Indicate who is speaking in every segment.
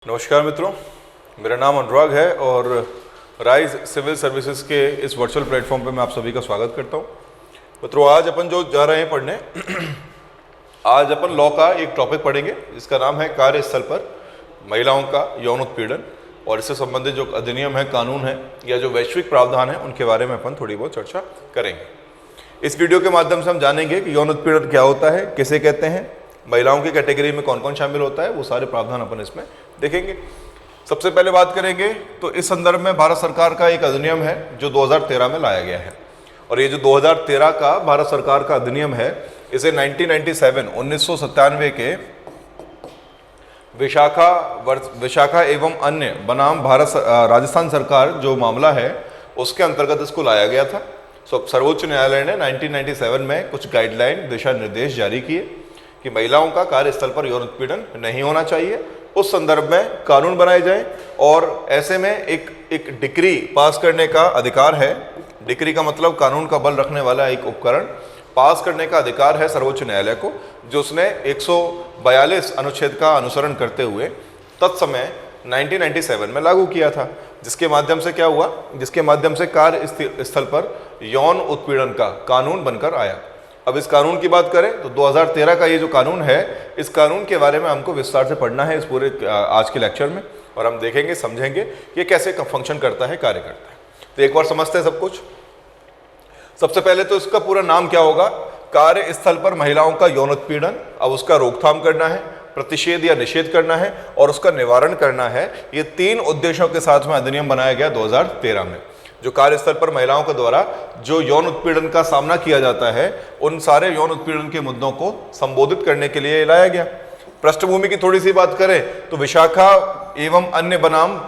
Speaker 1: नमस्कार मित्रों, मेरा नाम अनुराग है और राइज सिविल सर्विसेज के इस वर्चुअल प्लेटफॉर्म पे मैं आप सभी का स्वागत करता हूँ। मित्रों, आज अपन जो जा रहे हैं पढ़ने आज अपन लॉ का एक टॉपिक पढ़ेंगे जिसका नाम है कार्यस्थल पर महिलाओं का यौन उत्पीड़न, और इससे संबंधित जो अधिनियम है, कानून है या जो वैश्विक प्रावधान है उनके बारे में अपन थोड़ी बहुत चर्चा करेंगे। इस वीडियो के माध्यम से हम जानेंगे कि यौन उत्पीड़न क्या होता है, किसे कहते हैं, महिलाओं की कैटेगरी में कौन कौन शामिल होता है, वो सारे प्रावधान अपन इसमें देखेंगे। सबसे पहले बात करेंगे तो इस संदर्भ में भारत सरकार का एक अधिनियम है जो 2013 में लाया गया है, और ये जो 2013 का भारत सरकार का अधिनियम है इसे 1997 के विशाखा एवं अन्य बनाम राजस्थान सरकार जो मामला है उसके अंतर्गत इसको लाया गया था। सर्वोच्च न्यायालय ने 1997 में कुछ गाइडलाइन, दिशा निर्देश जारी किए कि महिलाओं का कार्यस्थल पर यौन उत्पीड़न नहीं होना चाहिए। उस संदर्भ में कानून बनाए जाएं और ऐसे में एक डिक्री पास करने का अधिकार है। डिक्री का मतलब कानून का बल रखने वाला एक उपकरण पास करने का अधिकार है सर्वोच्च न्यायालय को, जो उसने 142 अनुच्छेद का अनुसरण करते हुए तत्समय 1997 में लागू किया था, जिसके माध्यम से क्या हुआ, जिसके माध्यम से कार्य स्थल पर यौन उत्पीड़न का कानून बनकर आया। अब इस कानून की बात करें तो 2013 का ये जो कानून है, इस कानून के बारे में हमको विस्तार से पढ़ना है इस पूरे आज के लेक्चर में, और हम देखेंगे, समझेंगे ये कैसे फंक्शन करता है, कार्य करता है। तो एक बार समझते हैं सब कुछ। सबसे पहले तो इसका पूरा नाम क्या होगा, कार्य स्थल पर महिलाओं का यौन उत्पीड़न। अब उसका रोकथाम करना है, प्रतिषेध या निषेध करना है और उसका निवारण करना है। ये तीन उद्देश्यों के साथ में अधिनियम बनाया गया 2013 में। जो कार्यस्थल पर महिलाओं के द्वारा जो यौन उत्पीड़न का सामना किया जाता है, उन सारे यौन उत्पीड़न के मुद्दों को संबोधित करने के लिए लाया गया। पृष्ठभूमि की थोड़ी सी बात करें तो विशाखा एवं अन्य बनाम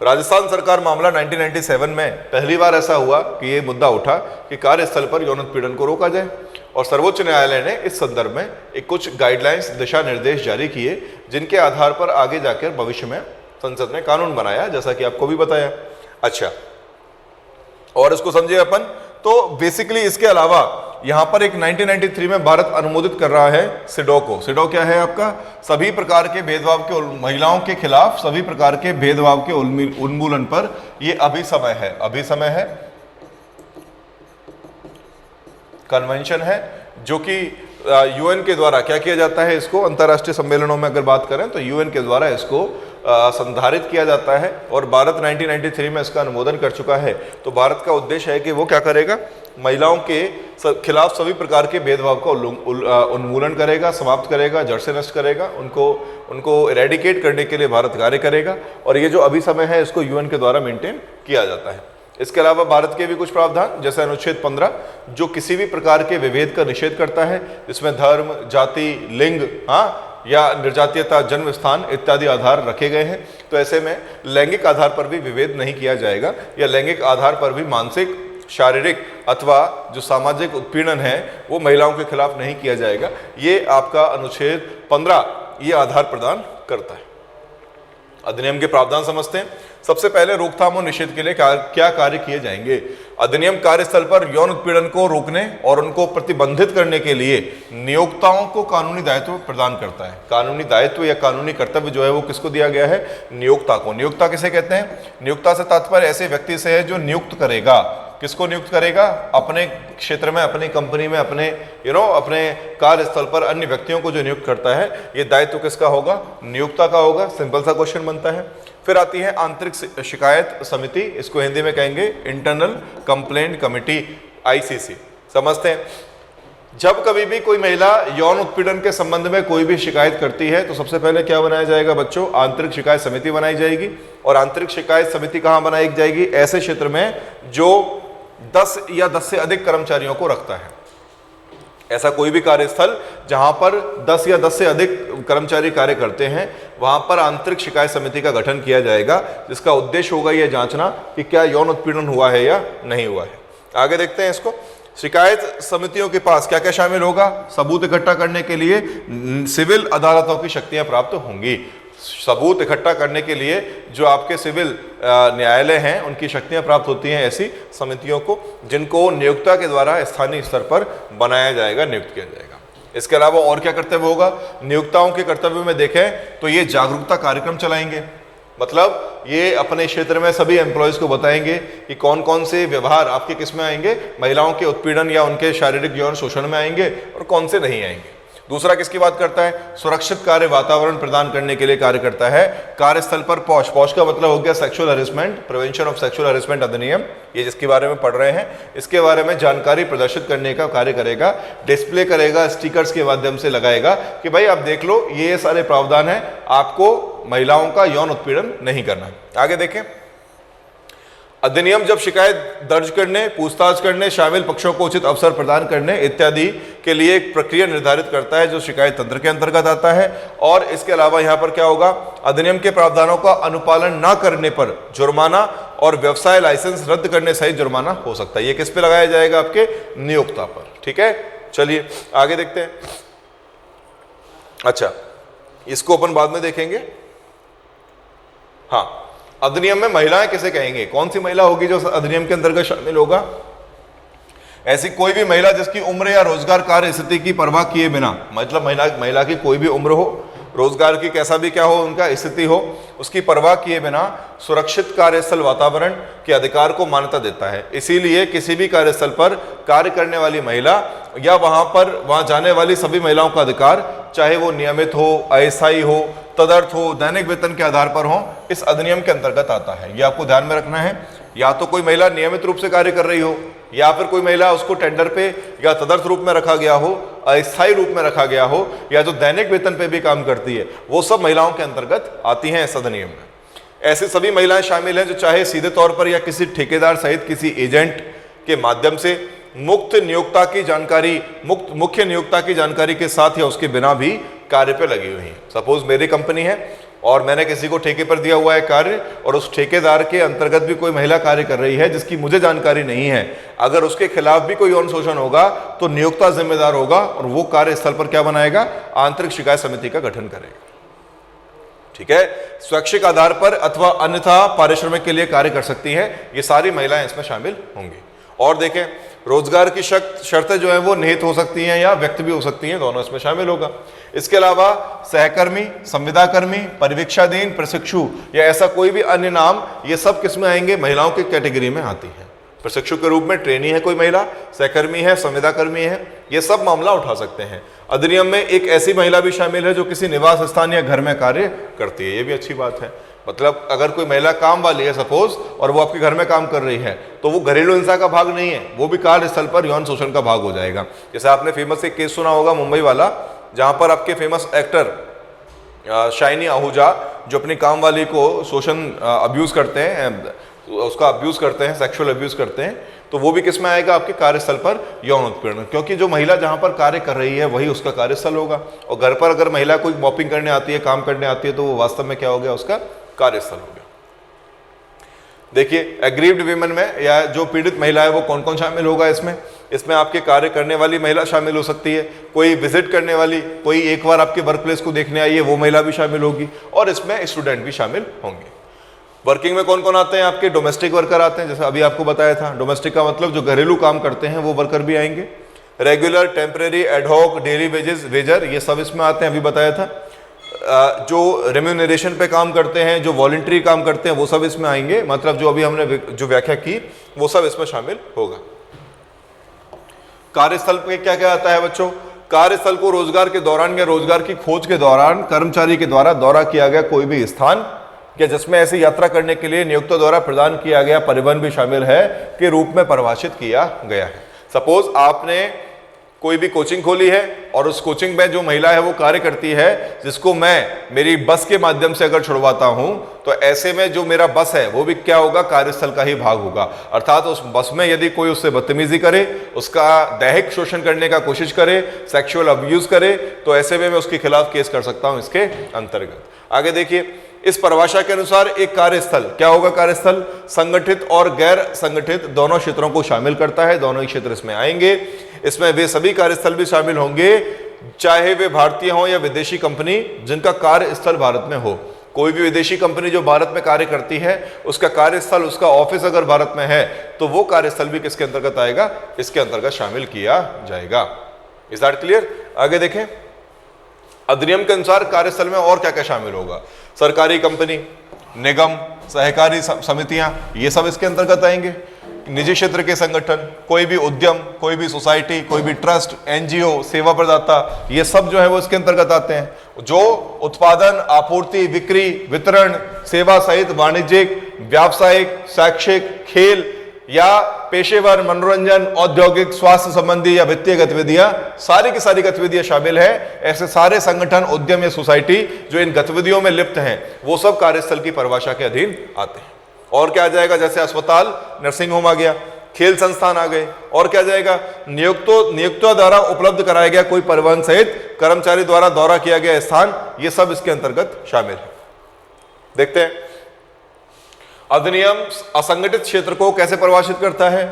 Speaker 1: राजस्थान सरकार मामला 1997 में पहली बार ऐसा हुआ कि ये मुद्दा उठा कि कार्यस्थल पर यौन उत्पीड़न को रोका जाए, और सर्वोच्च न्यायालय ने इस संदर्भ में एक कुछ गाइडलाइंस, दिशा निर्देश जारी किए, जिनके आधार पर आगे जाकर भविष्य में संसद ने कानून बनाया, जैसा कि आपको भी बताया। अच्छा, और इसको समझे अपन तो बेसिकली इसके अलावा यहां पर एक 1993 में भारत अनुमोदित कर रहा है सिडो को। सिडो क्या है आपका, सभी प्रकार के भेदभाव के महिलाओं के खिलाफ सभी प्रकार के भेदभाव के उन्मूलन पर ये अभिसमय है कन्वेंशन है, जो कि यूएन के द्वारा क्या किया जाता है, इसको अंतर्राष्ट्रीय सम्मेलनों में अगर बात करें तो यूएन के द्वारा इसको संधारित किया जाता है, और भारत 1993 में इसका अनुमोदन कर चुका है। तो भारत का उद्देश्य है कि वो क्या करेगा, महिलाओं के खिलाफ सभी प्रकार के भेदभाव का उन्मूलन करेगा, समाप्त करेगा, जड़ से नष्ट करेगा, उनको इरेडिकेट करने के लिए भारत कार्य करेगा, और ये जो अभिसमय है इसको यूएन के द्वारा मेंटेन किया जाता है। इसके अलावा भारत के भी कुछ प्रावधान, जैसे अनुच्छेद 15 जो किसी भी प्रकार के विभेद का निषेध करता है, जिसमें धर्म, जाति, लिंग या निर्जातीयता, जन्म स्थान इत्यादि आधार रखे गए हैं। तो ऐसे में लैंगिक आधार पर भी विभेद नहीं किया जाएगा, या लैंगिक आधार पर भी मानसिक, शारीरिक अथवा जो सामाजिक उत्पीड़न है वो महिलाओं के खिलाफ नहीं किया जाएगा। ये आपका अनुच्छेद 15 ये आधार प्रदान करता है। अधिनियम के प्रावधान समझते हैं। सबसे पहले रोकथाम और निषेध के लिए क्या कार्य किए जाएंगे। अधिनियम कार्यस्थल पर यौन उत्पीड़न को रोकने और उनको प्रतिबंधित करने के लिए नियोक्ताओं को कानूनी दायित्व प्रदान करता है। कानूनी दायित्व या कानूनी कर्तव्य जो है वो किसको दिया गया है, नियोक्ता को। नियोक्ता किसे कहते हैं, नियोक्ता से तात्पर्य ऐसे व्यक्ति से है जो नियुक्त करेगा। किसको नियुक्त करेगा, अपने क्षेत्र में, अपनी कंपनी में, अपने अपने कार्यस्थल पर अन्य व्यक्तियों को जो नियुक्त करता है, ये दायित्व किसका होगा, नियोक्ता का होगा। सिंपल सा क्वेश्चन बनता है। फिर आती है आंतरिक शिकायत समिति, इसको हिंदी में कहेंगे इंटरनल कंप्लेंट कमेटी, आईसीसी। समझते हैं, जब कभी भी कोई महिला यौन उत्पीड़न के संबंध में कोई भी शिकायत करती है तो सबसे पहले क्या बनाया जाएगा बच्चों, आंतरिक शिकायत समिति बनाई जाएगी। और आंतरिक शिकायत समिति कहाँ बनाई जाएगी, ऐसे क्षेत्र में जो 10 या 10 से अधिक कर्मचारियों को रखता है। ऐसा कोई भी कार्यस्थल जहां पर 10 या 10 से अधिक कर्मचारी कार्य करते हैं, वहां पर आंतरिक शिकायत समिति का गठन किया जाएगा, जिसका उद्देश्य होगा यह जांचना कि क्या यौन उत्पीड़न हुआ है या नहीं हुआ है। आगे देखते हैं इसको। शिकायत समितियों के पास क्या क्या शामिल होगा, सबूत इकट्ठा करने के लिए सिविल अदालतों की शक्तियां प्राप्त होंगी। सबूत इकट्ठा करने के लिए जो आपके सिविल न्यायालय हैं उनकी शक्तियां प्राप्त होती हैं ऐसी समितियों को, जिनको नियोक्ता के द्वारा स्थानीय स्तर पर बनाया जाएगा, नियुक्त किया जाएगा। इसके अलावा और क्या कर्तव्य होगा? नियोक्ताओं के कर्तव्य में देखें तो ये जागरूकता कार्यक्रम चलाएंगे, मतलब ये अपने क्षेत्र में सभी एम्प्लॉयज को बताएंगे कि कौन कौन से व्यवहार आपके किस में आएंगे, महिलाओं के उत्पीड़न या उनके शारीरिक यौन शोषण में आएंगे और कौन से नहीं आएंगे। दूसरा किसकी बात करता है? सुरक्षित कार्य वातावरण प्रदान करने के लिए कार्य करता है। कार्यस्थल पर पौष, पौष का मतलब हो गया sexual harassment, prevention of sexual harassment अधिनियम, ये जिसके बारे में पढ़ रहे हैं, इसके बारे में जानकारी प्रदर्शित करने का कार्य करेगा, डिस्प्ले करेगा, स्टिकर्स के माध्यम से लगाएगा कि भाई आप देख लो ये सारे प्रावधान है, आपको महिलाओं का यौन उत्पीड़न नहीं करना। आगे देखें, अधिनियम जब शिकायत दर्ज करने, पूछताछ करने, शामिल पक्षों को उचित अवसर प्रदान करने इत्यादि के लिए एक प्रक्रिया निर्धारित करता है जो शिकायत तंत्र के अंतर्गत आता है। और इसके अलावा यहाँ पर क्या होगा? अधिनियम के प्रावधानों का अनुपालन न करने पर जुर्माना और व्यवसाय लाइसेंस रद्द करने सहित जुर्माना हो सकता है। ये किस पे लगाया जाएगा? आपके नियोक्ता पर। ठीक है, चलिए आगे देखते हैं। अच्छा, इसको अपन बाद में देखेंगे। हाँ, अधिनियम में महिलाएं किसे कहेंगे? कौन सी महिला होगी जो अधिनियम के अंतर्गत शामिल होगा? ऐसी कोई भी महिला जिसकी उम्र या रोजगार कार्य स्थिति की परवाह किए बिना, मतलब महिला की कोई भी उम्र हो, रोजगार की कैसा भी क्या हो उनका स्थिति हो, उसकी परवाह किए बिना सुरक्षित कार्यस्थल वातावरण के अधिकार को मान्यता देता है। इसीलिए किसी भी कार्यस्थल पर कार्य करने वाली महिला या वहां जाने वाली सभी महिलाओं का अधिकार, चाहे वो नियमित हो, अस्थायी हो, तदर्थ हो, दैनिक वेतन के आधार पर हो, इस अधिनियम के अंतर्गत आता है। ये आपको ध्यान में रखना है। या तो कोई महिला नियमित रूप से कार्य कर रही हो, या फिर कोई महिला उसको टेंडर पे या तदर्थ रूप में रखा गया हो, अस्थायी रूप में रखा गया हो, या जो दैनिक वेतन पे भी काम करती है, वो सब महिलाओं के अंतर्गत आती हैं इस अधिनियम में। ऐसी सभी महिलाएं शामिल हैं जो चाहे सीधे तौर पर या किसी ठेकेदार सहित किसी एजेंट के माध्यम से मुख्य नियोक्ता की जानकारी के साथ या उसके बिना भी कार्य पे लगी हुई हैं। सपोज मेरी कंपनी है और मैंने किसी को ठेके पर दिया हुआ है कार्य, और उस ठेकेदार के अंतर्गत भी कोई महिला कार्य कर रही है जिसकी मुझे जानकारी नहीं है, अगर उसके खिलाफ भी कोई यौन शोषण होगा तो नियोक्ता जिम्मेदार होगा और वो कार्यस्थल पर क्या बनाएगा? आंतरिक शिकायत समिति का गठन करेगा। ठीक है, स्वैच्छिक आधार पर अथवा अन्यथा पारिश्रमिक के लिए कार्य कर सकती हैं। ये सारी महिलाएं इसमें शामिल होंगी। और देखें, रोजगार की शर्तें जो है वो निहित हो सकती हैं या व्यक्त भी हो सकती हैं, दोनों इसमें शामिल होगा। इसके अलावा सहकर्मी, संविदा कर्मी, परिवीक्षाधीन, प्रशिक्षु या ऐसा कोई भी अन्य नाम, ये सब किस में आएंगे? महिलाओं की कैटेगरी में आती है। प्रशिक्षु के रूप में ट्रेनी है कोई महिला, सहकर्मी है, संविदा कर्मी है, ये सब मामला उठा सकते हैं। अधिनियम में एक ऐसी महिला भी शामिल है जो किसी निवास स्थान या घर में कार्य करती है। ये भी अच्छी बात है। मतलब अगर कोई महिला काम वाली है सपोज, और वो आपके घर में काम कर रही है, तो वो घरेलू हिंसा का भाग नहीं है, वो भी कार्यस्थल पर यौन शोषण का भाग हो जाएगा। जैसे आपने फेमस एक केस सुना होगा मुंबई वाला, जहां पर आपके फेमस एक्टर शाइनी आहूजा जो अपनी काम वाली को शोषण अब्यूज करते हैं, उसका अब्यूज करते हैं, सेक्सुअल अब्यूज करते हैं, तो वो भी किस में आएगा? आपके कार्यस्थल पर यौन उत्पीड़न, क्योंकि जो महिला जहां पर कार्य कर रही है वही उसका कार्यस्थल होगा। और घर पर अगर महिला कोई मॉपिंग करने आती है, काम करने आती है, तो वो वास्तव में क्या हो गया? उसका कार्यस्थल हो गया। देखिए, एग्रीव्ड वीमेन में या जो पीड़ित महिला है वो कौन कौन शामिल होगा इसमें? इसमें आपके कार्य करने वाली महिला शामिल हो सकती है, कोई विजिट करने वाली, कोई एक बार आपके वर्क प्लेस को देखने आई है वो महिला भी शामिल होगी, और इसमें स्टूडेंट भी शामिल होंगे। वर्किंग में कौन कौन आते हैं? आपके डोमेस्टिक वर्कर आते हैं, जैसे अभी आपको बताया था। डोमेस्टिक का मतलब जो घरेलू काम करते हैं वो वर्कर भी आएंगे। Regular, temporary, ad hoc, daily Vaser, ये सब इसमें आते हैं, अभी बताया था। जो रेम्यूनरेशन पे काम करते हैं, जो वॉलंटरी काम करते हैं, वो सब इसमें आएंगे। मतलब जो अभी हमने जो व्याख्या की वो सब इसमें शामिल होगा। कार्यस्थल पे क्या क्या आता है बच्चों? कार्यस्थल को रोजगार के दौरान या रोजगार की खोज के दौरान कर्मचारी के द्वारा दौरा किया गया कोई भी स्थान या जिसमें ऐसी यात्रा करने के लिए नियोक्ता द्वारा प्रदान किया गया परिवहन भी शामिल है के रूप में परिभाषित किया गया है। सपोज आपने कोई भी कोचिंग खोली है और उस कोचिंग में जो महिला है वो कार्य करती है, जिसको मैं मेरी बस के माध्यम से अगर छुड़वाता हूं, तो ऐसे में जो मेरा बस है वो भी क्या होगा? कार्यस्थल का ही भाग होगा। अर्थात उस बस में यदि कोई उससे बदतमीजी करे, उसका दैहिक शोषण करने का कोशिश करे, सेक्सुअल अब्यूज करे, तो ऐसे में मैं उसके खिलाफ केस कर सकता हूं इसके अंतर्गत। आगे देखिए, इस परिभाषा के अनुसार एक कार्यस्थल क्या होगा? कार्यस्थल संगठित और गैर संगठित दोनों क्षेत्रों को शामिल करता है। दोनों ही क्षेत्र इसमें आएंगे। इसमें वे सभी कार्यस्थल भी शामिल होंगे, चाहे वे भारतीय हों या विदेशी कंपनी जिनका कार्यस्थल भारत में हो। कोई भी विदेशी कंपनी जो भारत में कार्य करती है, उसका कार्यस्थल, उसका ऑफिस अगर भारत में है, तो वो कार्यस्थल भी किसके अंतर्गत आएगा? इसके अंतर्गत शामिल किया जाएगा। Is that clear? आगे देखें, अधिनियम के अनुसार कार्यस्थल में और क्या क्या शामिल होगा? सरकारी कंपनी, निगम, सहकारी समितियां, ये सब इसके अंतर्गत आएंगे। निजी क्षेत्र के संगठन, कोई भी उद्यम, कोई भी सोसाइटी, कोई भी ट्रस्ट, एनजीओ, सेवा प्रदाता, ये सब जो है वो इसके अंतर्गत आते हैं। जो उत्पादन, आपूर्ति, बिक्री, वितरण, सेवा सहित वाणिज्यिक, व्यावसायिक, शैक्षिक, खेल या पेशेवर, मनोरंजन, औद्योगिक, स्वास्थ्य संबंधी या वित्तीय गतिविधियां, सारी की सारी गतिविधियां शामिल है। ऐसे सारे संगठन, उद्यम या सोसाइटी जो इन गतिविधियों में लिप्त हैं, वो सब कार्यस्थल की परिभाषा के अधीन आते हैं। और क्या आ जाएगा? जैसे अस्पताल, नर्सिंग होम आ गया, खेल संस्थान आ गए। और क्या जाएगा? नियुक्तों द्वारा उपलब्ध कराया गया कोई परिवहन सहित कर्मचारी द्वारा दौरा किया गया स्थान, ये सब इसके अंतर्गत शामिल है। देखते हैं अधिनियम असंगठित क्षेत्र को कैसे परिभाषित करता है।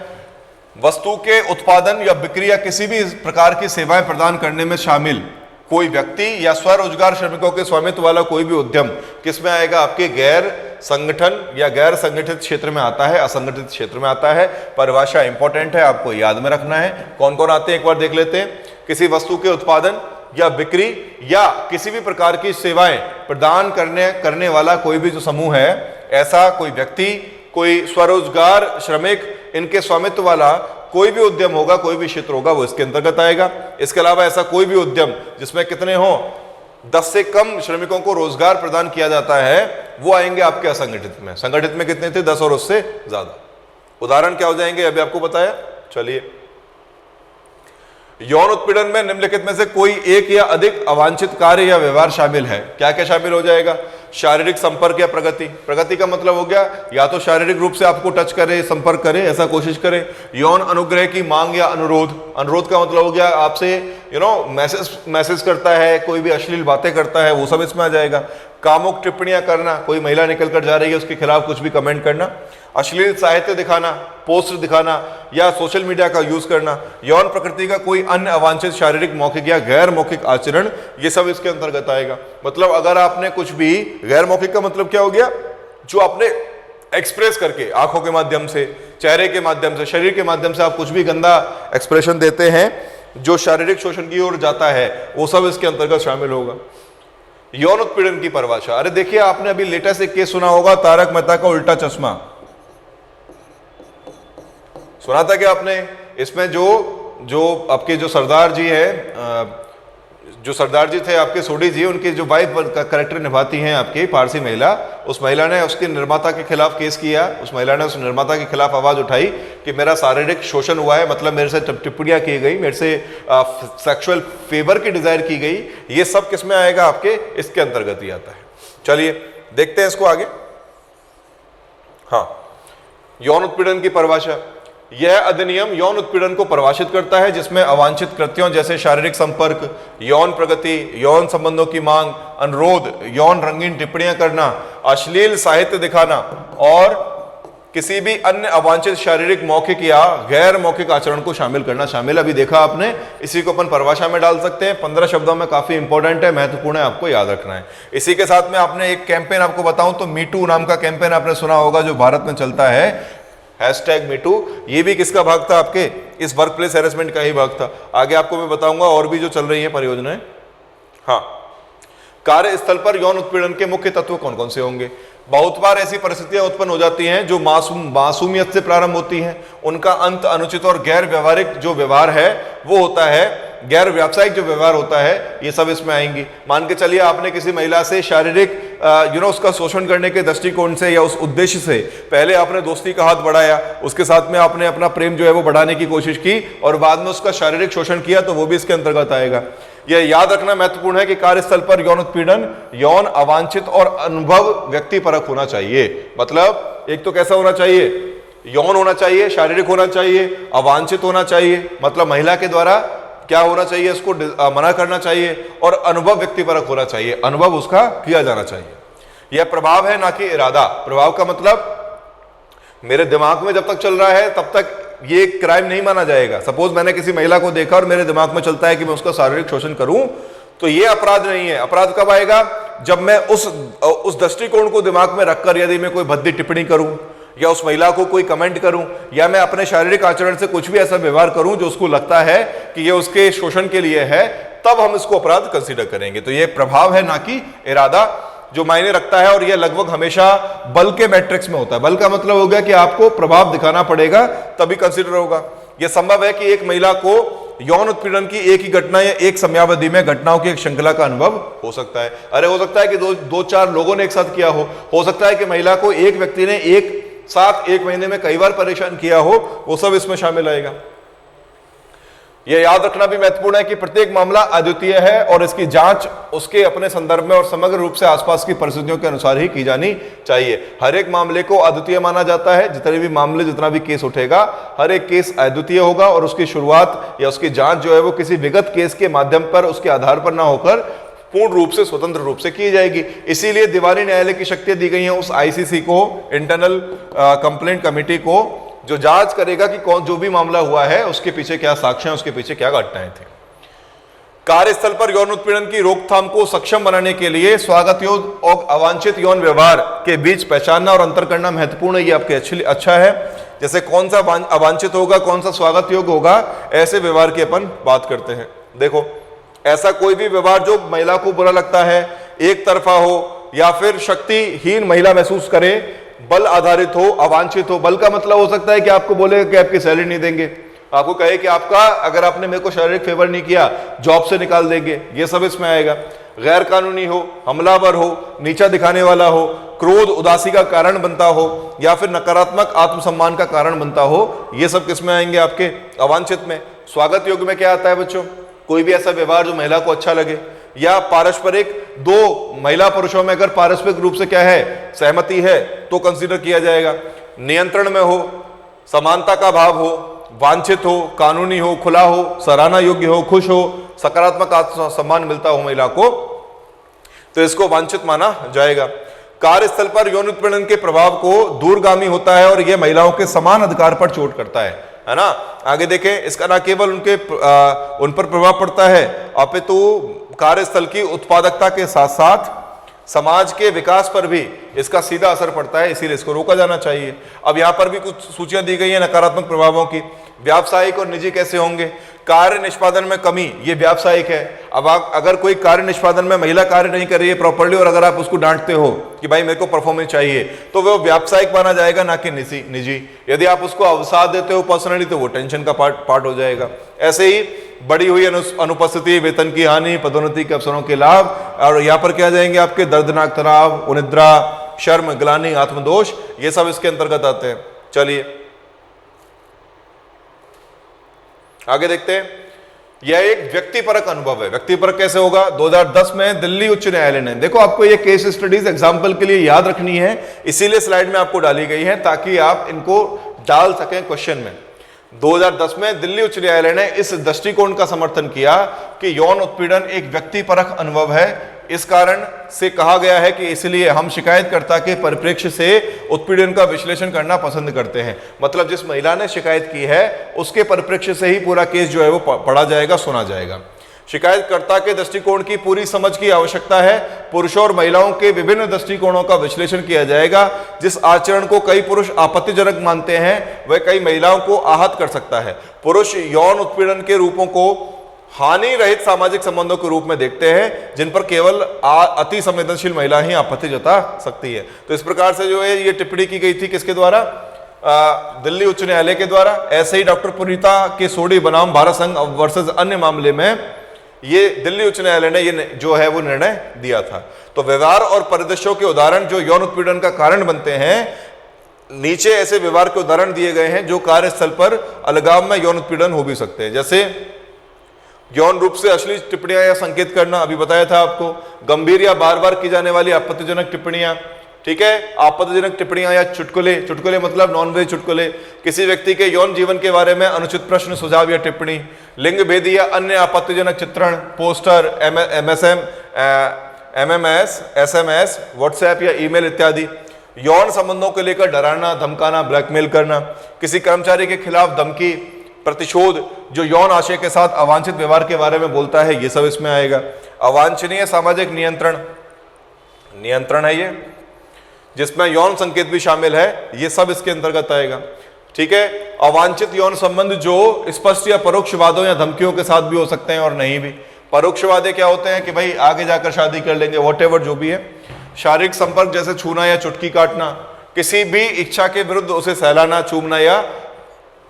Speaker 1: वस्तु के उत्पादन या बिक्री या किसी भी प्रकार की सेवाएं प्रदान करने में शामिल कोई व्यक्ति या स्वरोजगार श्रमिकों के स्वामित्व वाला कोई भी उद्यम किसमें आएगा? आपके गैर संगठन या गैर संगठित क्षेत्र में आता है, असंगठित क्षेत्र में आता है। परिभाषा इंपॉर्टेंट है, आपको याद में रखना है। कौन कौन आते हैं एक बार देख लेते हैं। किसी वस्तु के उत्पादन या बिक्री या किसी भी प्रकार की सेवाएं प्रदान करने वाला कोई भी जो समूह है, ऐसा कोई व्यक्ति, कोई स्वरोजगार श्रमिक, इनके स्वामित्व वाला कोई भी उद्यम होगा, कोई भी क्षेत्र होगा, वो इसके अंतर्गत आएगा। इसके अलावा ऐसा कोई भी उद्यम जिसमें कितने हो, 10 से कम श्रमिकों को रोजगार प्रदान किया जाता है, वो आएंगे आपके असंगठित में। संगठित में कितने थे? 10 और उससे ज्यादा। उदाहरण क्या हो जाएंगे अभी आपको बताया। चलिए, यौन उत्पीड़न में निम्नलिखित में से कोई एक या अधिक अवांछित कार्य या व्यवहार शामिल है। क्या क्या शामिल हो जाएगा? शारीरिक संपर्क या प्रगति। प्रगति का मतलब हो गया या तो शारीरिक रूप से आपको टच करे, संपर्क करे, ऐसा कोशिश करे। यौन अनुग्रह की मांग या अनुरोध। अनुरोध का मतलब हो गया आपसे मैसेज करता है, कोई भी अश्लील बातें करता है, वो सब इसमें आ जाएगा। कामुक टिप्पणियां करना, कोई महिला निकल कर जा रही है उसके खिलाफ कुछ भी कमेंट करना। अश्लील साहित्य दिखाना, पोस्ट दिखाना या सोशल मीडिया का यूज करना। यौन प्रकृति का कोई अन्य अवांछित शारीरिक, मौखिक या गैर मौखिक आचरण, ये सब इसके अंतर्गत आएगा। मतलब अगर आपने कुछ भी, गैर मौखिक का मतलब क्या हो गया? जो आपने एक्सप्रेस करके, आंखों के माध्यम से, चेहरे के माध्यम से, शरीर के माध्यम से आप कुछ भी गंदा एक्सप्रेशन देते हैं जो शारीरिक शोषण की ओर जाता है, वो सब इसके अंतर्गत शामिल होगा। यौन उत्पीड़न की परिभाषा। अरे देखिए, आपने अभी लेटेस्ट एक केस सुना होगा, तारक मेहता का उल्टा चश्मा। सुना था क्या आपने? इसमें जो आपके जो सरदार जी है, जो सरदार जी थे आपके सोडी जी, उनकी जो वाइफ का कैरेक्टर निभाती हैं आपकी पारसी महिला, उस महिला ने उसके निर्माता के खिलाफ केस किया। उस महिला ने उस निर्माता के खिलाफ आवाज उठाई कि मेरा शारीरिक शोषण हुआ है, मतलब मेरे से टिप्पणियां की गई, मेरे से सेक्सुअल फेवर की डिजायर की गई। ये सब किस में आएगा? आपके इसके अंतर्गत ही आता है। चलिए देखते हैं इसको आगे। हाँ, यौन उत्पीड़न की परिभाषा। यह अधिनियम यौन उत्पीड़न को परिभाषित करता है जिसमें अवांछित कृत्यों जैसे शारीरिक संपर्क, यौन प्रगति, यौन संबंधों की मांग, अनुरोध, यौन रंगीन टिप्पणियां करना, अश्लील साहित्य दिखाना और किसी भी अन्य अवांछित शारीरिक, मौखिक या गैर मौखिक आचरण को शामिल करना शामिल। अभी देखा आपने, इसी को अपन परिभाषा में डाल सकते हैं। 15 शब्दों में काफी इंपॉर्टेंट है, महत्वपूर्ण है, आपको याद रखना है। इसी के साथ में आपने एक कैंपेन आपको बताऊं तो मीटू नाम का कैंपेन आपने सुना होगा, जो भारत में चलता है, #मीटू। ये भी किसका भाग था? आपके इस वर्क प्लेस हैरेसमेंट का ही भाग था। आगे आपको मैं बताऊंगा और भी जो चल रही है परियोजनाएं। हाँ, कार्यस्थल पर यौन उत्पीड़न के मुख्य तत्व कौन कौन से होंगे? बहुत बार ऐसी परिस्थितियां उत्पन्न हो जाती हैं जो मासूमियत से प्रारंभ होती हैं। उनका अंत अनुचित और गैर व्यवहारिक जो व्यवहार है वो होता है, गैर व्यावसायिक जो व्यवहार होता है, ये सब इसमें आएंगी। मान के चलिए आपने किसी महिला से शारीरिक उसका शोषण करने के दृष्टिकोण से या उस उद्देश्य से पहले आपने दोस्ती का हाथ बढ़ाया, उसके साथ में आपने अपना प्रेम जो है वो बढ़ाने की कोशिश की और बाद में उसका शारीरिक शोषण किया, तो वो भी इसके अंतर्गत आएगा। यह याद रखना महत्वपूर्ण है कि कार्यस्थल पर यौन उत्पीड़न यौन, अवांछित और अनुभव व्यक्ति परक होना चाहिए। मतलब एक तो कैसा होना चाहिए? यौन होना चाहिए, शारीरिक होना चाहिए, अवांछित होना चाहिए, मतलब महिला के द्वारा क्या होना चाहिए, इसको मना करना चाहिए, और अनुभव व्यक्ति परक होना चाहिए, अनुभव उसका किया जाना चाहिए। यह प्रभाव है, ना कि इरादा। प्रभाव का मतलब मेरे दिमाग में जब तक चल रहा है तब तक ये क्राइम नहीं माना जाएगा। सपोज मैंने किसी महिला को देखा और मेरे दिमाग में चलता है कि मैं उसका शारीरिक शोषण करूं, तो ये अपराध नहीं है। अपराध कब आएगा? जब मैं उस दृष्टिकोण को दिमाग में रखकर यदि मैं कोई भद्दी टिप्पणी करूं या उस महिला को कोई कमेंट करूं, या मैं अपने शारीरिक आचरण से कुछ भी ऐसा व्यवहार करूं जो उसको लगता है कि ये उसके शोषण के लिए है, तब हम इसको अपराध कंसीडर करेंगे। तो ये प्रभाव है, ना कि इरादा, जो मायने रखता है। और यह लगभग हमेशा बल के मैट्रिक्स में होता है। बल का मतलब हो गया कि आपको प्रभाव दिखाना पड़ेगा तभी कंसीडर होगा। यह संभव है कि एक महिला को यौन उत्पीड़न की एक ही घटना या एक समयावधि में घटनाओं की एक श्रृंखला का अनुभव हो सकता है। अरे हो सकता है कि दो चार लोगों ने एक साथ किया हो सकता है कि महिला को एक व्यक्ति ने एक साथ एक महीने में कई बार परेशान किया हो, वो सब इसमें शामिल आएगा। यह याद रखना भी महत्वपूर्ण है कि प्रत्येक मामला अद्वितीय है और इसकी जांच उसके अपने संदर्भ में और समग्र रूप से आसपास की परिस्थितियों के अनुसार ही की जानी चाहिए। हर एक मामले को अद्वितीय माना जाता है। जितने भी मामले, जितना भी केस उठेगा, हर एक केस अद्वितीय होगा और उसकी शुरुआत या उसकी जांच जो है वो किसी विगत केस के माध्यम पर, उसके आधार पर ना होकर पूर्ण रूप से, स्वतंत्र रूप से की जाएगी। इसीलिए दीवानी न्यायालय की शक्तियां दी गई हैं उस आईसीसी को, इंटरनल कंप्लेंट कमेटी को, जो जांच करेगा कि कौन जो भी मामला हुआ है उसके पीछे क्या साक्ष्य हैं, उसके पीछे क्या घटनाएं थी। कार्यस्थल पर यौन उत्पीड़न की रोकथाम को सक्षम बनाने के लिए स्वागत योग्य और अवांछित यौन व्यवहार के बीच पहचानना और अंतर करना महत्वपूर्ण है। ये आपके अच्छा है। जैसे कौन सा अवांछित होगा, कौन सा स्वागत योग्य होगा, ऐसे व्यवहार की अपन बात करते हैं। देखो, ऐसा कोई भी व्यवहार जो महिला को बुरा लगता है, एक तरफा हो या फिर शक्तिहीन महिला महसूस करे, बल आधारित हो, अवांछित हो। बल का मतलब हो सकता है कि आपको बोले कि आपकी सैलरी नहीं देंगे, आपको कहे कि आपका, अगर आपने मेरे को शारीरिक फेवर नहीं किया, जॉब से निकाल देंगे, ये सब इसमें आएगा। गैर कानूनी हो, हमलावर हो, नीचा दिखाने वाला हो, क्रोध उदासी का कारण बनता हो, या फिर नकारात्मक आत्मसम्मान का कारण बनता हो, ये सब किसमें आएंगे? आपके अवांछित में। स्वागत योग्य में क्या आता है बच्चों? कोई भी ऐसा व्यवहार जो महिला को अच्छा लगे, या पारस्परिक, दो महिला पुरुषों में अगर पारस्परिक रूप से क्या है, सहमति है, तो कंसीडर किया जाएगा। नियंत्रण में हो, समानता का भाव हो, वांछित हो, कानूनी हो, खुला हो, सराहना योग्य हो, खुश हो, सकारात्मक आत्मसम्मान मिलता हो महिला को, तो इसको वांछित माना जाएगा। कार्यस्थल पर यौन उत्पीड़न के प्रभाव को दूरगामी होता है और यह महिलाओं के समान अधिकार पर चोट करता है ना। आगे देखें, इसका न केवल उन पर प्रभाव पड़ता है, अपितु कार्यस्थल की उत्पादकता के साथ साथ समाज के विकास पर भी इसका सीधा असर पड़ता है, इसीलिए इसको रोका जाना चाहिए। अब यहाँ पर भी कुछ सूचियां दी गई हैं नकारात्मक प्रभावों की। व्यावसायिक और निजी कैसे होंगे? कार्य निष्पादन में कमी, ये व्यावसायिक है। अब अगर कोई कार्य निष्पादन में महिला कार्य नहीं कर रही है प्रॉपर्ली, और अगर आप उसको डांटते हो कि भाई मेरे को परफॉर्मेंस चाहिए, तो वो व्यावसायिक माना जाएगा, ना कि निजी। यदि आप उसको अवसाद देते हो पर्सनली, तो वो टेंशन का पार्ट हो जाएगा। ऐसे ही बढ़ी हुई अनुपस्थिति, वेतन की हानि, पदोन्नति के अवसरों के लाभ, और यहाँ पर क्या जाएंगे आपके दर्दनाक तनाव, अनिद्रा, शर्म, ग्लानि, आत्मदोष, ये सब इसके अंतर्गत आते हैं। चलिए आगे देखते हैं। यह एक व्यक्तिपरक अनुभव है। व्यक्तिपरक कैसे होगा? 2010 में दिल्ली उच्च न्यायालय ने, देखो आपको ये केस स्टडीज एग्जाम्पल के लिए याद रखनी है, इसीलिए स्लाइड में आपको डाली गई है ताकि आप इनको डाल सकें क्वेश्चन में। 2010 में दिल्ली उच्च न्यायालय ने इस दृष्टिकोण का समर्थन किया कि यौन उत्पीड़न एक व्यक्तिपरक अनुभव है। इस कारण से कहा गया है कि इसलिए हम शिकायतकर्ता के परिप्रेक्ष्य से उत्पीड़न का विश्लेषण करना पसंद करते हैं। मतलब जिस महिला ने शिकायत की है उसके परिप्रेक्ष्य से ही पूरा केस जो है वो पढ़ा जाएगा, सुना जाएगा। शिकायतकर्ता के दृष्टिकोण की पूरी समझ की आवश्यकता है। पुरुषों और महिलाओं के विभिन्न दृष्टिकोणों का विश्लेषण किया जाएगा। जिस आचरण को कई पुरुष आपत्तिजनक मानते हैं वह कई महिलाओं को आहत कर सकता है। पुरुष यौन उत्पीड़न के रूपों को हानि रहित सामाजिक संबंधों के रूप में देखते हैं, जिन पर केवल अति संवेदनशील महिला ही आपत्ति जता सकती है। तो इस प्रकार से जो है ये टिप्पणी की गई थी किसके द्वारा? दिल्ली उच्च न्यायालय के द्वारा। ऐसे ही डॉक्टर पुनीता के सोडी बनाम भारत संघ वर्सेस अन्य मामले में ये दिल्ली उच्च न्यायालय ने ये जो है वो निर्णय दिया था। तो व्यवहार और परिदृश्यों के उदाहरण जो यौन उत्पीड़न का कारण बनते हैं, नीचे ऐसे व्यवहार के उदाहरण दिए गए हैं जो कार्यस्थल पर अलगाव में यौन उत्पीड़न हो भी सकते हैं। जैसे यौन रूप से अश्लील टिप्पणियां या संकेत करना, अभी बताया था आपको। गंभीर या बार बार की जाने वाली आपत्तिजनक टिप्पणियां, ठीक है, आपत्तिजनक टिप्पणियां या चुटकुले मतलब नॉनवेज चुटकुले, किसी व्यक्ति के यौन जीवन के बारे में अनुचित प्रश्न, सुझाव या टिप्पणी, लिंग भेदी या अन्य आपत्तिजनक चित्रण, पोस्टर, MMS, SMS, व्हाट्सएप या ईमेल इत्यादि। यौन संबंधों को लेकर डराना, धमकाना, ब्लैकमेल करना, किसी कर्मचारी के खिलाफ धमकी, प्रतिशोध जो यौन आशय के साथ अवांछित व्यवहार के बारे में बोलता है, ये सब इसमें आएगा। अवांछनीय सामाजिक नियंत्रण है ये। जिसमें यौन संकेत भी शामिल है, ये सब इसके अंतर्गत आएगा। ठीक है, अवांछित यौन संबंध जो स्पष्ट या परोक्ष वादों या धमकियों के साथ भी हो सकते हैं और नहीं भी। परोक्ष वादे क्या होते हैं कि भाई आगे जाकर शादी कर लेंगे, वॉटेवर जो भी है। शारीरिक संपर्क जैसे छूना या चुटकी काटना, किसी भी इच्छा के विरुद्ध उसे सहलाना, चूमना या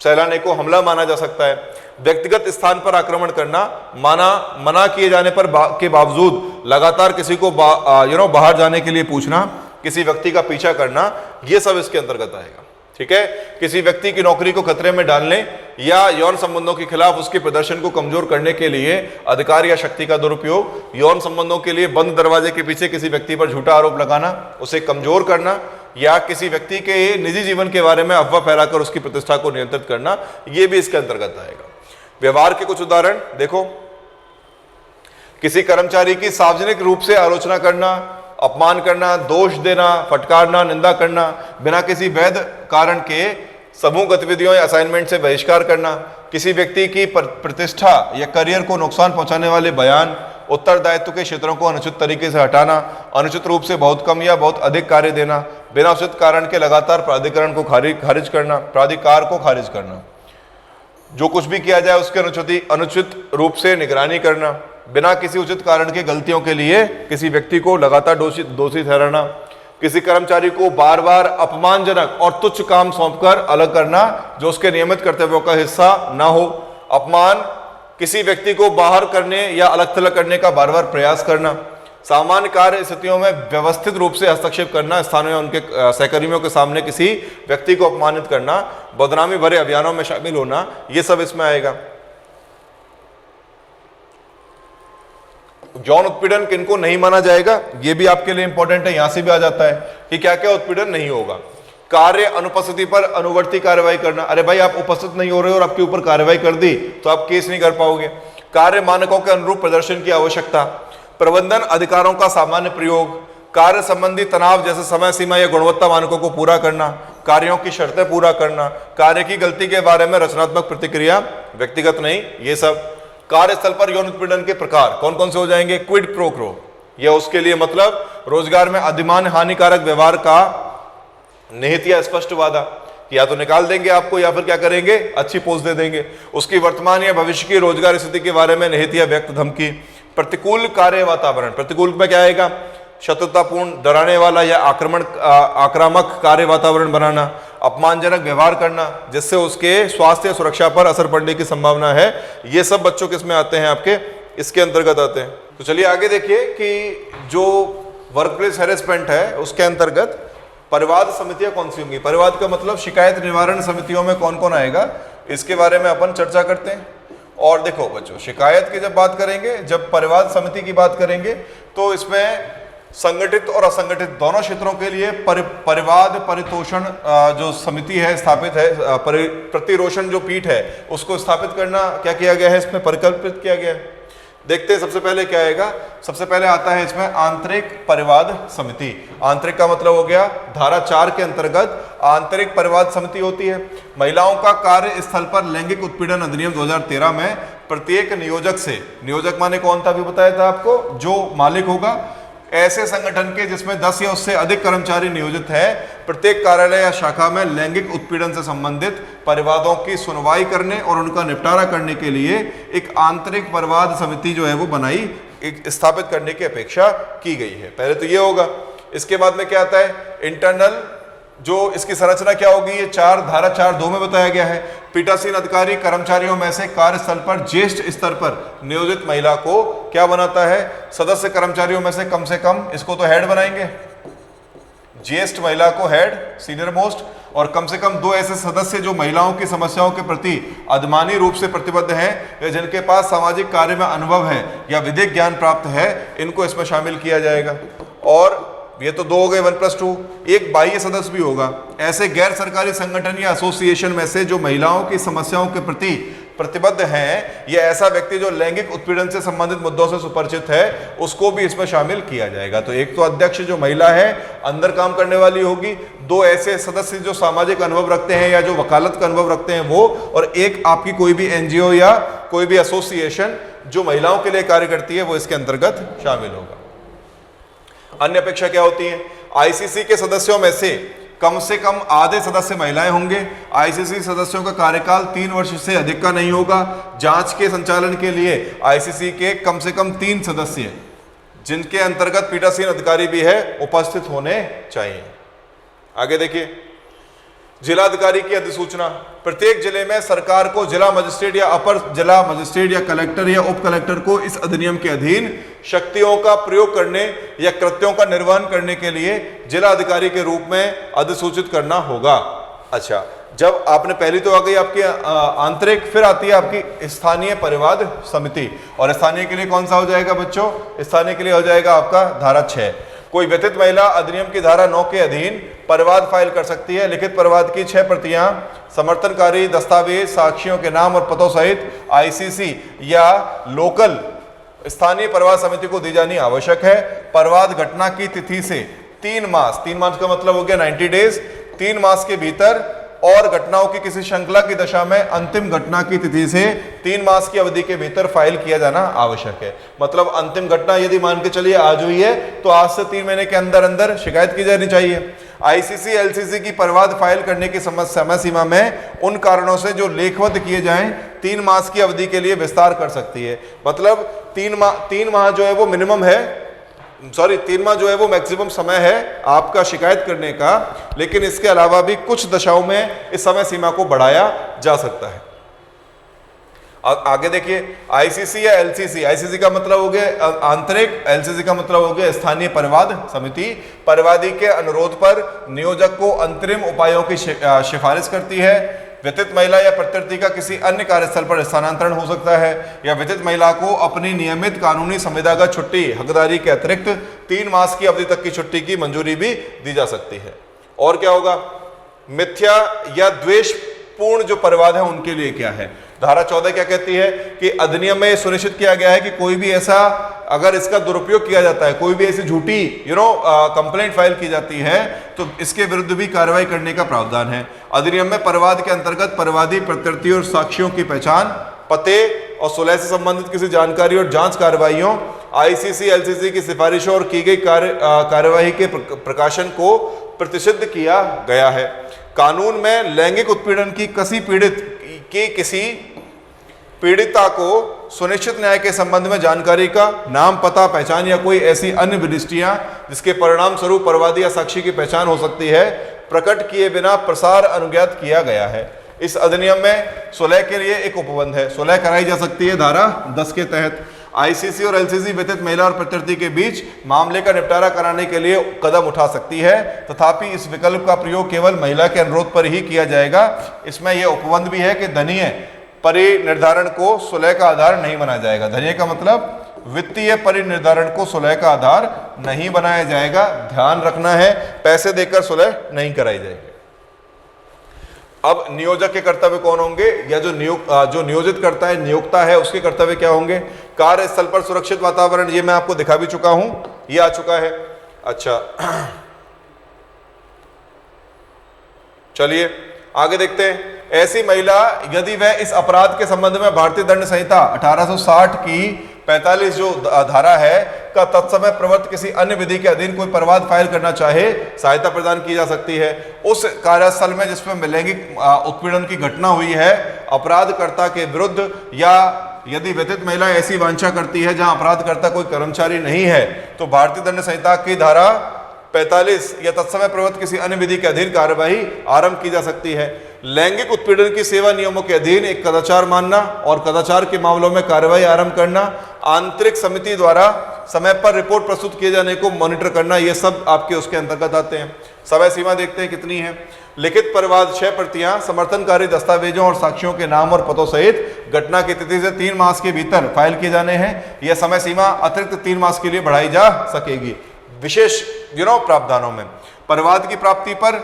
Speaker 1: सहलाने को हमला माना जा सकता है। व्यक्तिगत स्थान पर आक्रमण करना, मना किए जाने पर के बावजूद लगातार किसी को बाहर जाने के लिए पूछना, किसी व्यक्ति का पीछा करना, ये सब इसके अंतर्गत आएगा। ठीक है, किसी व्यक्ति की नौकरी को खतरे में डालने या यौन संबंधों के खिलाफ उसके प्रदर्शन को कमजोर करने के लिए अधिकार या शक्ति का दुरुपयोग, यौन संबंधों के लिए बंद दरवाजे के पीछे किसी व्यक्ति पर झूठा आरोप लगाना, उसे कमजोर करना या किसी व्यक्ति के निजी जीवन के बारे में अफवाह फैलाकर उसकी प्रतिष्ठा को नियंत्रित करना, ये भी इसके अंतर्गत आएगा। व्यवहार के कुछ उदाहरण देखो, किसी कर्मचारी की सार्वजनिक रूप से आलोचना करना, अपमान करना, दोष देना, फटकारना, निंदा करना, बिना किसी वैध कारण के समूह गतिविधियों या असाइनमेंट से बहिष्कार करना, किसी व्यक्ति की प्रतिष्ठा या करियर को नुकसान पहुंचाने वाले बयान, उत्तरदायित्व के क्षेत्रों को अनुचित तरीके से हटाना, अनुचित रूप से बहुत कम या बहुत अधिक कार्य देना, बिना उचित कारण के लगातार प्राधिकरण को खारिज करना, प्राधिकार को खारिज करना, जो कुछ भी किया जाए उसके अनुचित रूप से निगरानी करना, बिना किसी उचित कारण के गलतियों के लिए किसी व्यक्ति को लगातार दोषी ठहराना, किसी कर्मचारी को बार बार अपमानजनक और तुच्छ काम सौंपकर अलग करना जो उसके नियमित कर्तव्यों का हिस्सा ना हो, अपमान, किसी व्यक्ति को बाहर करने या अलग थलग करने का बार बार प्रयास करना, सामान्य कार्य स्थितियों में व्यवस्थित रूप से हस्तक्षेप करना, स्थानों या उनके सहकर्मियों के सामने किसी व्यक्ति को अपमानित करना, बदनामी भरे अभियानों में शामिल होना, ये सब इसमें आएगा। यौन उत्पीड़न किनको नहीं माना जाएगा, ये भी आपके लिए इंपॉर्टेंट है, यहां से भी आ जाता है कि क्या क्या उत्पीड़न नहीं होगा। कार्य अनुपस्थिति पर अनुवर्ती कार्रवाई करना, अरे भाई आप उपस्थित नहीं हो रहे हो और आपके ऊपर कार्रवाई कर दी तो आप केस नहीं कर पाओगे। कार्य मानकों के अनुरूप प्रदर्शन की आवश्यकता, प्रबंधन अधिकारों का सामान्य प्रयोग, कार्य संबंधी तनाव जैसे समय सीमा या गुणवत्ता मानकों को पूरा करना, कार्यों की शर्तें पूरा करना, कार्य की गलती के बारे में रचनात्मक प्रतिक्रिया, व्यक्तिगत नहीं, ये सब। कार्यस्थल पर यौन उत्पीड़न के प्रकार कौन कौन से हो जाएंगे, क्विड प्रो क्रो, यह उसके लिए मतलब रोजगार में अधिमान हानिकारक व्यवहार का निहित या स्पष्ट वादा, या तो निकाल देंगे आपको या फिर क्या करेंगे, अच्छी पोस्ट दे देंगे। उसकी वर्तमान या भविष्य की रोजगार स्थिति के बारे में निहित या व्यक्त धमकी। प्रतिकूल कार्य वातावरण, प्रतिकूल में क्या आएगा, शत्रुतापूर्ण, डराने वाला या आक्रामक कार्य वातावरण बनाना, अपमानजनक व्यवहार करना जिससे उसके स्वास्थ्य या सुरक्षा पर असर पड़ने की संभावना है, ये सब बच्चों किस में आते हैं, आपके इसके अंतर्गत आते हैं। तो चलिए आगे देखिए कि जो वर्कप्लेस हैरेसमेंट है उसके अंतर्गत परिवाद समितियां कौन सी होंगी। परिवाद का मतलब शिकायत निवारण समितियों में कौन कौन आएगा, इसके बारे में अपन चर्चा करते हैं। और देखो बच्चों, शिकायत की जब बात करेंगे, जब परिवाद समिति की बात करेंगे तो इसमें संगठित और असंगठित दोनों क्षेत्रों के लिए परिवाद परितोषण जो समिति है स्थापित है, प्रतिरोषण जो पीठ है उसको स्थापित करना क्या किया गया है, इसमें परिकल्पित किया गया है। देखते हैं सबसे पहले क्या आएगा। सबसे पहले आता है इसमें आंतरिक परिवाद समिति। आंतरिक का मतलब हो गया धारा 4 के अंतर्गत आंतरिक परिवाद समिति होती है। महिलाओं का कार्य स्थल पर लैंगिक उत्पीड़न अधिनियम 2013 में प्रत्येक नियोजक से, नियोजक माने कौन था अभी बताया था आपको, जो मालिक होगा, ऐसे संगठन के जिसमें 10 या उससे अधिक कर्मचारी नियोजित है, प्रत्येक कार्यालय या शाखा में लैंगिक उत्पीड़न से संबंधित परिवादों की सुनवाई करने और उनका निपटारा करने के लिए एक आंतरिक परिवाद समिति जो है वो बनाई, स्थापित करने की अपेक्षा की गई है। पहले तो ये होगा। इसके बाद में क्या आता है, इंटरनल, जो इसकी संरचना क्या होगी, ये धारा 4(2) में बताया गया है। पीठासीन अधिकारी कर्मचारियों में से कार्यस्थल पर ज्येष्ठ स्तर पर नियोजित महिला को क्या बनाता है, सदस्य कर्मचारियों में से कम, इसको तो हेड बनाएंगे, ज्येष्ठ महिला को हेड, सीनियर मोस्ट, और कम से कम 2 ऐसे सदस्य जो महिलाओं की समस्याओं के प्रति अधिमानी रूप से प्रतिबद्ध हैं या जिनके पास सामाजिक कार्य में अनुभव है या विधिक ज्ञान प्राप्त है, इनको इसमें शामिल किया जाएगा। और ये तो 2 हो गए, 1+2, एक बाह्य सदस्य भी होगा। ऐसे गैर सरकारी संगठन या एसोसिएशन में से जो महिलाओं की समस्याओं के प्रति प्रतिबद्ध हैं या ऐसा व्यक्ति जो लैंगिक उत्पीड़न से संबंधित मुद्दों से सुपरिचित है, उसको भी इसमें शामिल किया जाएगा। तो एक तो अध्यक्ष जो महिला है अंदर काम करने वाली होगी, 2 ऐसे सदस्य जो सामाजिक अनुभव रखते हैं या जो वकालत का अनुभव रखते हैं वो, और एक आपकी कोई भी एनजीओ या कोई भी एसोसिएशन जो महिलाओं के लिए कार्य करती है वो इसके अंतर्गत शामिल होगा। अन्य अपेक्षा क्या होती है, आईसीसी के सदस्यों में से कम आधे सदस्य महिलाएं होंगे। आईसीसी सदस्यों का कार्यकाल 3 वर्ष से अधिक का नहीं होगा। जांच के संचालन के लिए आईसीसी के कम से कम 3 सदस्य, जिनके अंतर्गत पीठासीन अधिकारी भी है, उपस्थित होने चाहिए। आगे देखिए, जिलाधिकारी की अधिसूचना। प्रत्येक जिले में सरकार को जिला मजिस्ट्रेट या अपर जिला मजिस्ट्रेट या कलेक्टर या उप कलेक्टर को इस अधिनियम के अधीन शक्तियों का प्रयोग करने या कृत्यों का निर्वहन करने के लिए जिला अधिकारी के रूप में अधिसूचित करना होगा। अच्छा, जब आपने पहली तो आ गई आपकी आंतरिक, फिर आती है आपकी स्थानीय परिवाद समिति। और स्थानीय के लिए कौन सा हो जाएगा बच्चों? स्थानीय के लिए हो जाएगा आपका धारा 6। कोई व्यतीत महिला अधिनियम की धारा 9 के अधीन परिवाद फाइल कर सकती है। लिखित परिवाद की 6 प्रतियां समर्थनकारी दस्तावेज, साक्षियों के नाम और पतों सहित आईसीसी या लोकल स्थानीय परिवाद समिति को दी जानी आवश्यक है। परिवाद घटना की तिथि से 3 मास का मतलब हो गया 90 डेज, 3 मास के भीतर और घटनाओं की किसी श्रृंखला की दशा में अंतिम घटना की तिथि से 3 मास की अवधि के भीतर फाइल किया जाना आवश्यक है। मतलब अंतिम घटना यदि मान के चलिए आज हुई है तो आज से 3 महीने के अंदर अंदर शिकायत की जानी चाहिए। आईसीसी एलसीसी की परिवाद फाइल करने की समय सीमा में उन कारणों से जो लेखबद्ध किए जाएं 3 मास की अवधि के लिए विस्तार कर सकती है। मतलब 3 माह जो है वो मिनिमम है, 3 माह जो है वो मैक्सिमम समय है आपका शिकायत करने का, लेकिन इसके अलावा भी कुछ दशाओं में इस समय सीमा को बढ़ाया जा सकता है। आगे देखिए, आईसीसी या एलसीसी। आईसीसी का मतलब हो गया आंतरिक, एलसीसी का मतलब हो गया स्थानीय परिवाद समिति। परिवादी के अनुरोध पर नियोजक को अंतरिम उपायों की सिफारिश करती है। व्यतीत महिला या प्रत्यर्थी का किसी अन्य कार्यस्थल पर स्थानांतरण हो सकता है, या व्यतीत महिला को अपनी नियमित कानूनी संविदागत छुट्टी हकदारी के अतिरिक्त 3 मास की अवधि तक की छुट्टी की मंजूरी भी दी जा सकती है। और क्या होगा? मिथ्या या द्वेषपूर्ण जो परिवाद है उनके लिए क्या है? धारा 14 क्या कहती है कि अधिनियम में सुनिश्चित किया गया है कि कोई भी ऐसा, अगर इसका दुरुपयोग किया जाता है, कोई भी ऐसी झूठी कंप्लेंट फाइल की जाती है तो इसके विरुद्ध भी कार्रवाई करने का प्रावधान है। अधिनियम में परिवाद के अंतर्गत परिवादी, प्रत्यर्थी और साक्षियों की पहचान, पते और सुलह से संबंधित किसी जानकारी और जांच कार्रवाइयों, आईसीसी एलसीसी की सिफारिशों और की गई कार्यवाही के प्रकाशन को प्रतिषिद्ध किया गया है। कानून में लैंगिक उत्पीड़न की किसी पीड़िता को सुनिश्चित न्याय के संबंध में जानकारी का नाम, पता, पहचान या कोई ऐसी अन्य विनिष्टियां जिसके परिणाम स्वरूप परिवादी या साक्षी की पहचान हो सकती है, प्रकट किए बिना प्रसार अनुज्ञात किया गया है। इस अधिनियम में सुलह के लिए एक उपबंध है, सुलह कराई जा सकती है धारा 10 के तहत। आईसीसी और एलसीसी व्यतीत महिला और प्रत्यर्थी के बीच मामले का निपटारा कराने के लिए कदम उठा सकती है, तथापि इस विकल्प का प्रयोग केवल महिला के अनुरोध पर ही किया जाएगा। इसमें यह उपबंध भी है कि धनीय परिनिर्धारण को सुलह का आधार नहीं बनाया जाएगा। धनीय का मतलब वित्तीय परिनिर्धारण को सुलह का आधार नहीं बनाया जाएगा, ध्यान रखना है। पैसे देकर सुलह नहीं कराई जाएगी। अब नियोजक के कर्तव्य कौन होंगे, या जो नियोजित करता है, नियोक्ता है, उसके कर्तव्य क्या होंगे? कार्यस्थल पर सुरक्षित वातावरण, ये मैं आपको दिखा भी चुका हूं, ये आ चुका है। अच्छा, चलिए आगे देखते हैं। ऐसी महिला यदि वह इस अपराध के संबंध में भारतीय दंड संहिता 1860 की 45 जो धारा है का तत्समय प्रवर्त किसी अन्य विधि के अधीन कोई परिवाद फाइल करना चाहे, सहायता प्रदान की जा सकती है। उस कार्यस्थल में जिसमें लैंगिक उत्पीड़न की घटना हुई है, अपराधकर्ता के विरुद्ध, या यदि व्यतीत महिला ऐसी वांछा करती है जहां अपराधकर्ता कोई कर्मचारी नहीं है, तो भारतीय दंड संहिता की धारा 45 या तत्समय प्रवर्त किसी अन्य विधि के अधीन कार्यवाही आरंभ की जा सकती है। लैंगिक उत्पीड़न की सेवा नियमों के अधीन एक कदाचार मानना और कदाचार के मामलों में कार्यवाही आरंभ करना, आंतरिक समिति द्वारा समय पर रिपोर्ट प्रस्तुत किए जाने को मॉनिटर करना, ये सब आपके उसके अंतर्गत आते हैं। समय सीमा देखते हैं कितनी है। लिखित परिवाद 6 प्रतियां समर्थनकारी दस्तावेजों और साक्ष्यों के नाम और पतों सहित घटना की तिथि से 3 मास के भीतर फाइल किए जाने हैं। यह समय सीमा अतिरिक्त 3 मास के लिए बढ़ाई जा सकेगी विशेष प्रावधानों में। परिवाद की प्राप्ति पर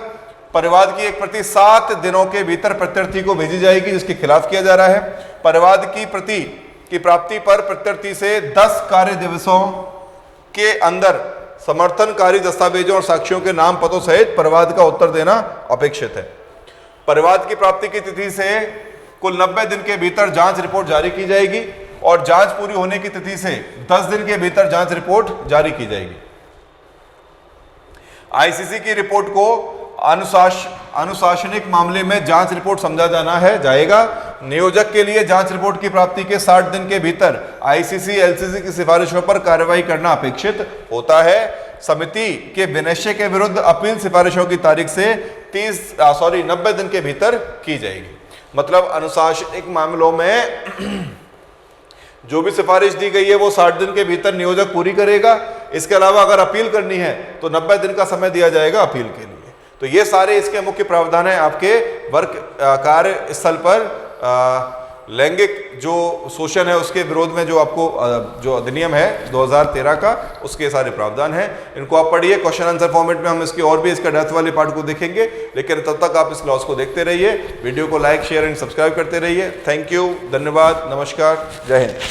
Speaker 1: परिवाद की एक प्रति 7 दिनों के भीतर प्रत्यर्थी को भेजी जाएगी जिसके खिलाफ किया जा रहा है। परिवाद की प्रति की प्राप्ति पर प्रत्यर्थी से 10 कार्य दिवसों के अंदर समर्थनकारी दस्तावेजों और साक्ष्यों के नाम, पतों सहित परिवाद का उत्तर देना अपेक्षित है। परिवाद की प्राप्ति की तिथि से कुल 90 दिन के भीतर जांच रिपोर्ट जारी की जाएगी और जांच पूरी होने की तिथि से 10 दिन के भीतर जांच रिपोर्ट जारी की जाएगी। आईसीसी की रिपोर्ट को अनुशासनिक मामले में जांच रिपोर्ट समझा जाएगा। नियोजक के लिए जांच रिपोर्ट की प्राप्ति के 60 दिन के भीतर आईसीसी एलसीसी की सिफारिशों पर कार्रवाई करना अपेक्षित होता है। समिति के विनिश्चय के विरुद्ध अपील सिफारिशों की तारीख से 90 दिन के भीतर की जाएगी। मतलब अनुशासनिक मामलों में जो भी सिफारिश दी गई है वो 60 दिन के भीतर नियोजक पूरी करेगा। इसके अलावा अगर अपील करनी है तो 90 दिन का समय दिया जाएगा अपील के लिए। तो ये सारे इसके मुख्य प्रावधान हैं आपके वर्क कार्य स्थल पर लैंगिक जो शोषण है उसके विरोध में जो आपको जो अधिनियम है 2013 का, उसके सारे प्रावधान हैं। इनको आप पढ़िए। क्वेश्चन आंसर फॉर्मेट में हम इसकी और भी इसका डेप्थ वाले पार्ट को देखेंगे, लेकिन तब तक आप इस क्लास को देखते रहिए। वीडियो को लाइक शेयर एंड सब्सक्राइब करते रहिए। थैंक यू, धन्यवाद, नमस्कार, जय हिंद।